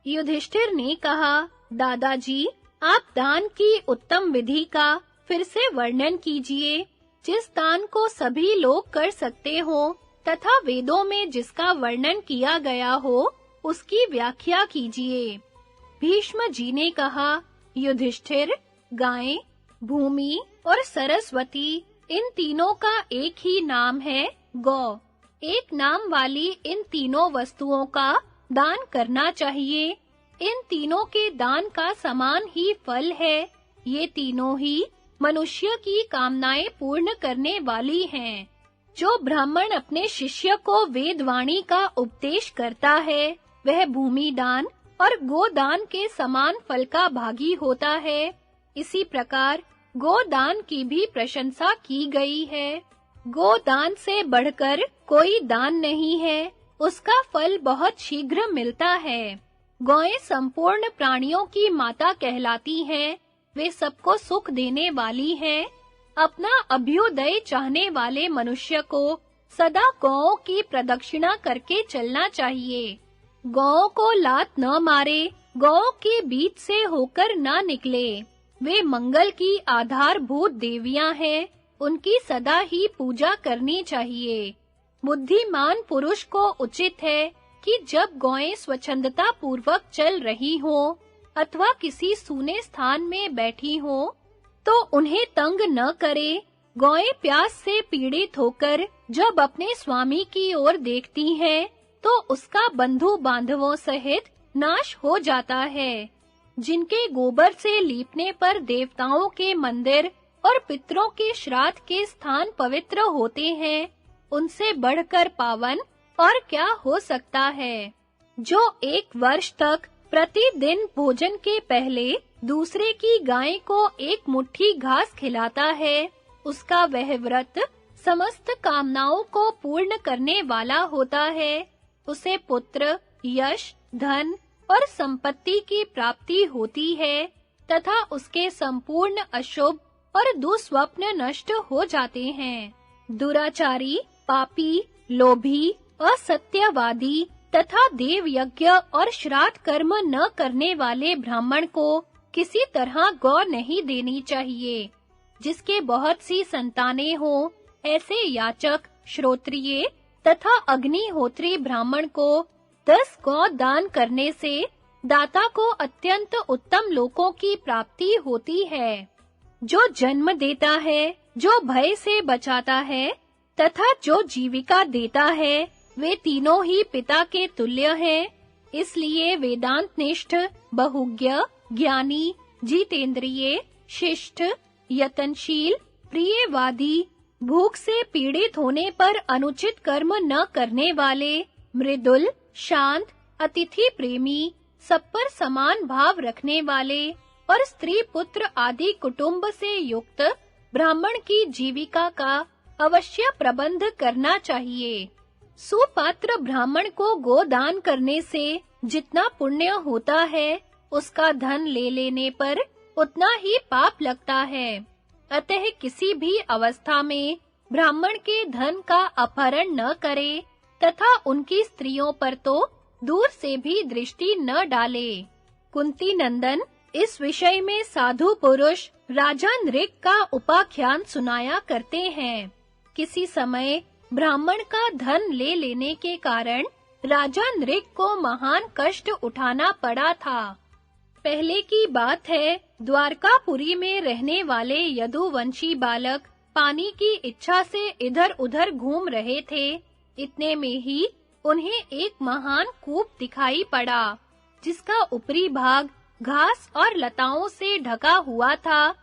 युधिष्ठिर ने कहा, दादाजी, आप दान की उत्तम विधि का फिर से वर्णन कीजिए, जिस दान को सभी लोग कर सकते हो तथा वेदों में जिसका वर्णन किया गया हो, उसकी व्याख्या कीजिए। भीष्म जी ने कहा, युधिष्ठिर, गायें, भूमि और सरस्वती, इन तीनों का एक ही नाम है, गौ। एक नाम वाली इन तीनों वस्तुओं का दान करना चाहिए। इन तीनों के दान का समान ही फल है। ये तीनों ही मनुष्य की कामनाएं पूर्ण करने वाली हैं। जो ब्राह्मण अपने शिष्य को वेदवाणी का उपदेश करता है, वह भूमि दान और गोदान के समान फल का भागी होता है। इसी प्रकार गोदान की भी प्रशंसा की गई है। गोदान से बढ़कर कोई दान नहीं है, उसका फल बहुत शीघ्र मिलता है। गौएं संपूर्ण प्राणियों की माता कहलाती हैं, वे सबको सुख देने वाली हैं। अपना अभ्युदय चाहने वाले मनुष्य को सदा गौओं की प्रदक्षिणा करके चलना चाहिए। गौओं को लात न मारे, गौओं के बीच से होकर न निकले। वे मंगल की आधारभूत देवियां हैं, उनकी सदा ही पूजा करनी चाहिए। बुद्धिमान पुरुष को उचित है कि जब गौएं स्वच्छंदता पूर्वक चल रही हों अथवा किसी सूने स्थान में बैठी हों, तो उन्हें तंग न करे। गौएं प्यास से पीड़ित होकर जब अपने स्वामी की ओर देखती हैं, तो उसका बंधु बांधवों सहित नाश हो जाता है। जिनके गोबर से लीपने पर देवताओं के मंदिर और पितरों के श्राद्ध के स्थान पवित्र होते हैं, उनसे बढ़कर पावन और क्या हो सकता है। जो 1 वर्ष तक प्रतिदिन भोजन के पहले दूसरे की गाय को एक मुट्ठी घास खिलाता है, उसका वह व्रत समस्त कामनाओं को पूर्ण करने वाला होता है। उसे पुत्र, यश, धन और संपत्ति की प्राप्ति होती है तथा उसके संपूर्ण अशुभ और दुस्वप्न नष्ट हो जाते हैं। दुराचारी, पापी, लोभी, असत्यवादी तथा देव यज्ञ और श्राद्ध कर्म न करने वाले ब्राह्मण को किसी तरह गौ नहीं देनी चाहिए। जिसके बहुत सी संतानें हों, ऐसे याचक, श्रोत्रिय तथा अग्निहोत्री ब्राह्मण को 10 गौ दान करने से दाता को अत्यंत उत्तम लोकों की प्राप्ति होती है। जो जन्म देता है, जो भय से बचाता है तथा जो जीविका देता है, वे तीनों ही पिता के तुल्य हैं। इसलिए वेदांतनिष्ठ, बहुज्ञ, ज्ञानी, जितेंद्रिय, शिष्ट, यतनशील, प्रियवादी, भूख से पीड़ित होने पर अनुचित कर्म न करने वाले, मृदुल, शांत, अतिथि प्रेमी, सब पर समान भाव रखने वाले और स्त्री पुत्र आदि कुटुंब से युक्त ब्राह्मण की जीविका का अवश्य प्रबंध करना चाहिए। सुपात्र ब्राह्मण को गोदान करने से जितना पुण्य होता है, उसका धन ले लेने पर उतना ही पाप लगता है। अतः किसी भी अवस्था में ब्राह्मण के धन का अपहरण न करे तथा उनकी स्त्रियों पर तो दूर से भी दृष्टि न डाले। कुंती नंदन, इस विषय में साधु पुरुष राजा नृग का उपाख्यान सुनाया करते हैं। किसी समय ब्राह्मण का धन ले लेने के कारण राजा नृग को महान कष्ट उठाना पड़ा था। पहले की बात है, द्वारकापुरी में रहने वाले यदुवंशी बालक पानी की इच्छा से इधर-उधर घूम रहे थे। इतने में ही उन्हें एक महान कूप दिखाई पड़ा, जिसका ऊपरी भाग घास और लताओं से ढका हुआ था।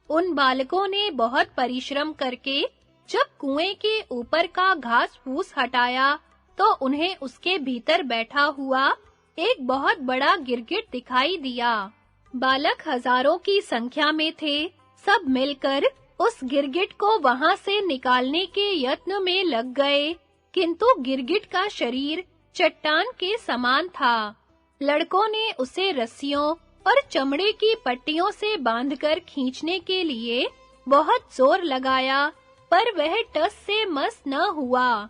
उन बालकों ने बहुत परिश्रम करके जब कुएं के ऊपर का घास फूस हटाया, तो उन्हें उसके भीतर बैठा हुआ एक बहुत बड़ा गिरगिट दिखाई दिया। बालक हजारों की संख्या में थे। सब मिलकर उस गिरगिट को वहां से निकालने के यत्न में लग गए, किंतु गिरगिट का शरीर चट्टान के समान था। लड़कों ने उसे रस्सियों और चमड़े की पट्टियों से बांधकर खींचने के लिए बहुत जोर लगाया, पर वह टस से मस न हुआ।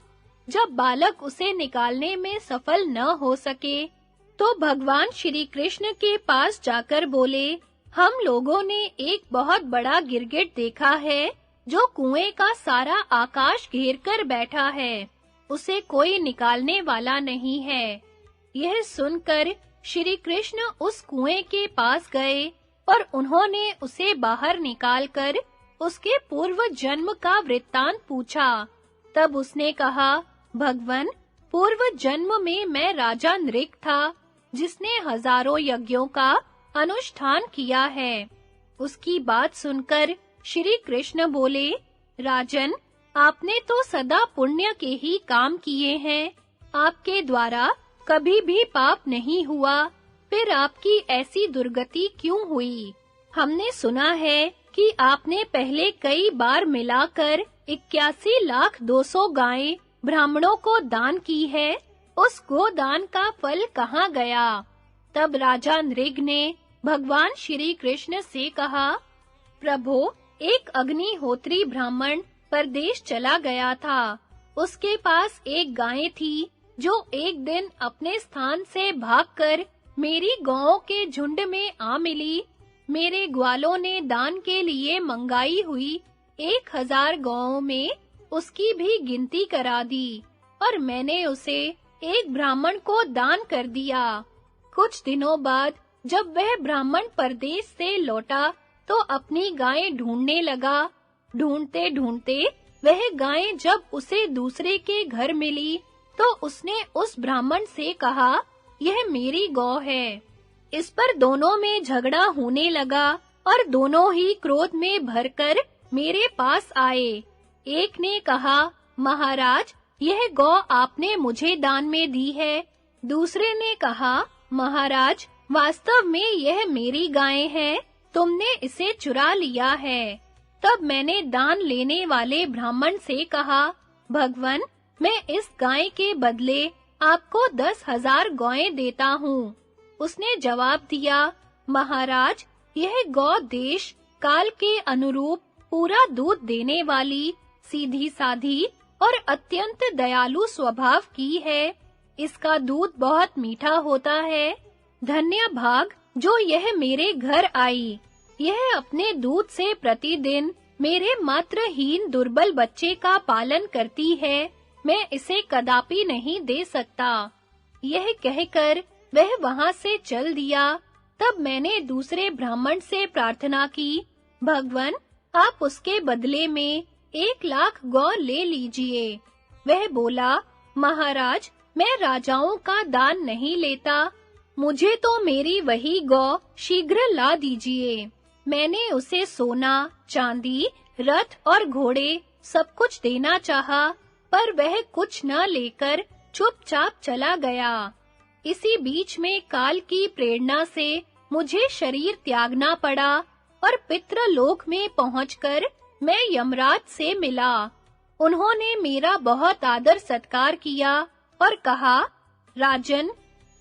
जब बालक उसे निकालने में सफल न हो सके, तो भगवान श्री कृष्ण के पास जाकर बोले, हम लोगों ने एक बहुत बड़ा गिरगिट देखा है जो कुएं का सारा आकाश घेर कर बैठा है। उसे कोई निकालने वाला नहीं है। यह सुनकर श्री कृष्ण उस कुएं के पास गए और उन्होंने उसे बाहर निकालकर उसके पूर्व जन्म का वृत्तांत पूछा। तब उसने कहा, भगवन, पूर्व जन्म में मैं राजा नृग था, जिसने हजारों यज्ञों का अनुष्ठान किया है। उसकी बात सुनकर श्री कृष्ण बोले, राजन, आपने तो सदा पुण्य के ही काम किए हैं। आपके द्वारा कभी भी पाप नहीं हुआ, फिर आपकी ऐसी दुर्गति क्यों हुई? हमने सुना है कि आपने पहले कई बार मिलाकर 81,200,000 गायें ब्राह्मणों को दान की है। उस गोदान का फल कहाँ गया? तब राजा नृग ने भगवान श्री कृष्ण से कहा, प्रभु, एक अग्निहोत्री ब्राह्मण परदेश चला गया था। उसके पास एक गाय थी जो एक दिन अपने स्थान से भागकर मेरी गौओं के झुंड में आ मिली। मेरे ग्वालों ने दान के लिए मंगाई हुई 1,000 गौओं में उसकी भी गिनती करा दी और मैंने उसे एक ब्राह्मण को दान कर दिया। कुछ दिनों बाद जब वह ब्राह्मण परदेश से लौटा तो अपनी गायें ढूंढने लगा। ढूंढते-ढूंढते वह गायें जब उसे दूसरे के घर मिली तो उसने उस ब्राह्मण से कहा, यह मेरी गौ है। इस पर दोनों में झगड़ा होने लगा और दोनों ही क्रोध में भरकर मेरे पास आए। एक ने कहा, महाराज, यह गौ आपने मुझे दान में दी है। दूसरे ने कहा, महाराज, वास्तव में यह मेरी गाय है, तुमने इसे चुरा लिया है। तब मैंने दान लेने वाले ब्राह्मण से कहा, भगवन, मैं इस गाय के बदले आपको 10,000 गौएं देता हूँ। उसने जवाब दिया, महाराज, यह गौ देश काल के अनुरूप पूरा दूध देने वाली, सीधी साधी और अत्यंत दयालु स्वभाव की है। इसका दूध बहुत मीठा होता है। धन्य भाग जो यह मेरे घर आई। यह अपने दूध से प्रतिदिन मेरे मात्रहीन दुर्बल बच्चे का पालन करती है। मैं इसे कदापि नहीं दे सकता। यह कहकर वह वहां से चल दिया। तब मैंने दूसरे ब्राह्मण से प्रार्थना की, भगवन, आप उसके बदले में 1,00,000 गौ ले लीजिए। वह बोला, महाराज, मैं राजाओं का दान नहीं लेता। मुझे तो मेरी वही गौ शीघ्र ला दीजिए। मैंने उसे सोना, चांदी, रथ और घोड़े सब कुछ देना चाहा, पर वह कुछ न लेकर चुपचाप चला गया। इसी बीच में काल की प्रेरणा से मुझे शरीर त्यागना पड़ा और पितृलोक में पहुंचकर मैं यमराज से मिला। उन्होंने मेरा बहुत आदर सत्कार किया और कहा, राजन,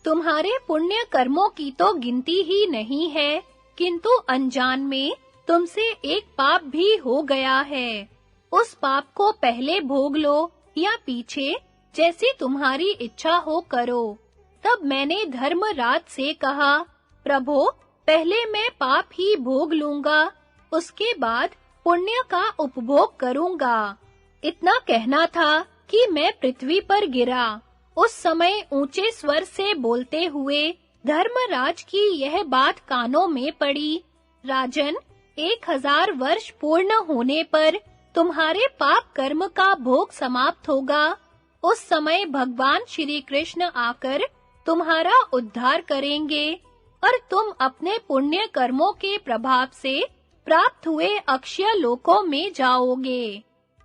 तुम्हारे पुण्य कर्मों की तो गिनती ही नहीं है, किंतु अनजान में तुमसे एक पाप भी हो गया है। उस पाप को पहले भोग लो या पीछे, जैसी तुम्हारी इच्छा हो करो। तब मैंने धर्मराज से कहा, प्रभु, पहले मैं पाप ही भोग लूंगा, उसके बाद पुण्य का उपभोग करूंगा। इतना कहना था कि मैं पृथ्वी पर गिरा। उस समय ऊंचे स्वर से बोलते हुए धर्मराज की यह बात कानों में पड़ी, राजन, 1,000 वर्ष पूर्ण होने पर तुम्हारे पाप कर्म का भोग समाप्त होगा। उस समय भगवान श्री कृष्ण आकर तुम्हारा उद्धार करेंगे और तुम अपने पुण्य कर्मों के प्रभाव से प्राप्त हुए अक्षय लोकों में जाओगे।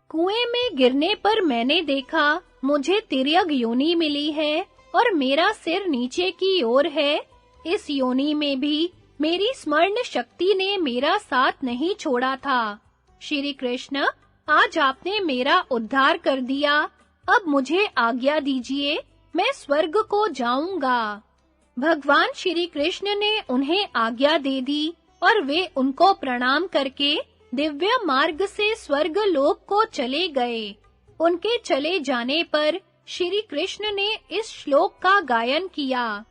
कुएं में गिरने पर मैंने देखा मुझे तिर्यक योनि मिली है और मेरा सिर नीचे की ओर है। इस योनि में भी मेरी स्मरण शक्ति ने मेरा साथ नहीं छोड़ा था। श्री कृष्ण, आज आपने मेरा उद्धार कर दिया। अब मुझे आज्ञा दीजिए, मैं स्वर्ग को जाऊंगा। भगवान श्री कृष्ण ने उन्हें आज्ञा दे दी और वे उनको प्रणाम करके दिव्य मार्ग से स्वर्ग लोक को चले गए। उनके चले जाने पर श्री कृष्ण ने इस श्लोक का गायन किया।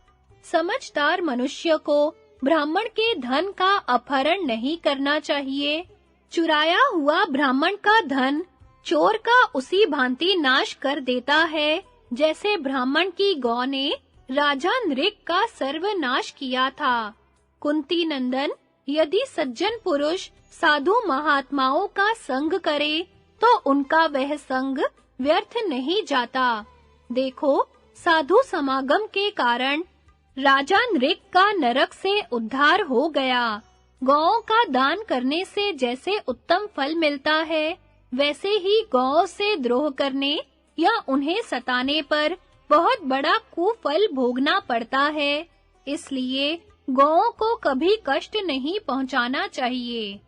समझदार मनुष्य को ब्राह्मण के धन का अपहरण नहीं करना चाहिए। चुराया हुआ ब्राह्मण का धन चोर का उसी भांति नाश कर देता है, जैसे ब्राह्मण की गौ ने राजा नृक का सर्वनाश किया था। कुंती नंदन, यदि सज्जन पुरुष साधु महात्माओं का संग करे, तो उनका वह संग व्यर्थ नहीं जाता। देखो, साधु समागम के कारण राजा नृक का नरक से उद्धार हो गया। गौओं का दान करने से जैसे उत्तम फल मिलता है, वैसे ही गौओं से द्रोह करने या उन्हें सताने पर बहुत बड़ा कुफल भोगना पड़ता है। इसलिए गौओं को कभी कष्ट नहीं पहुंचाना चाहिए।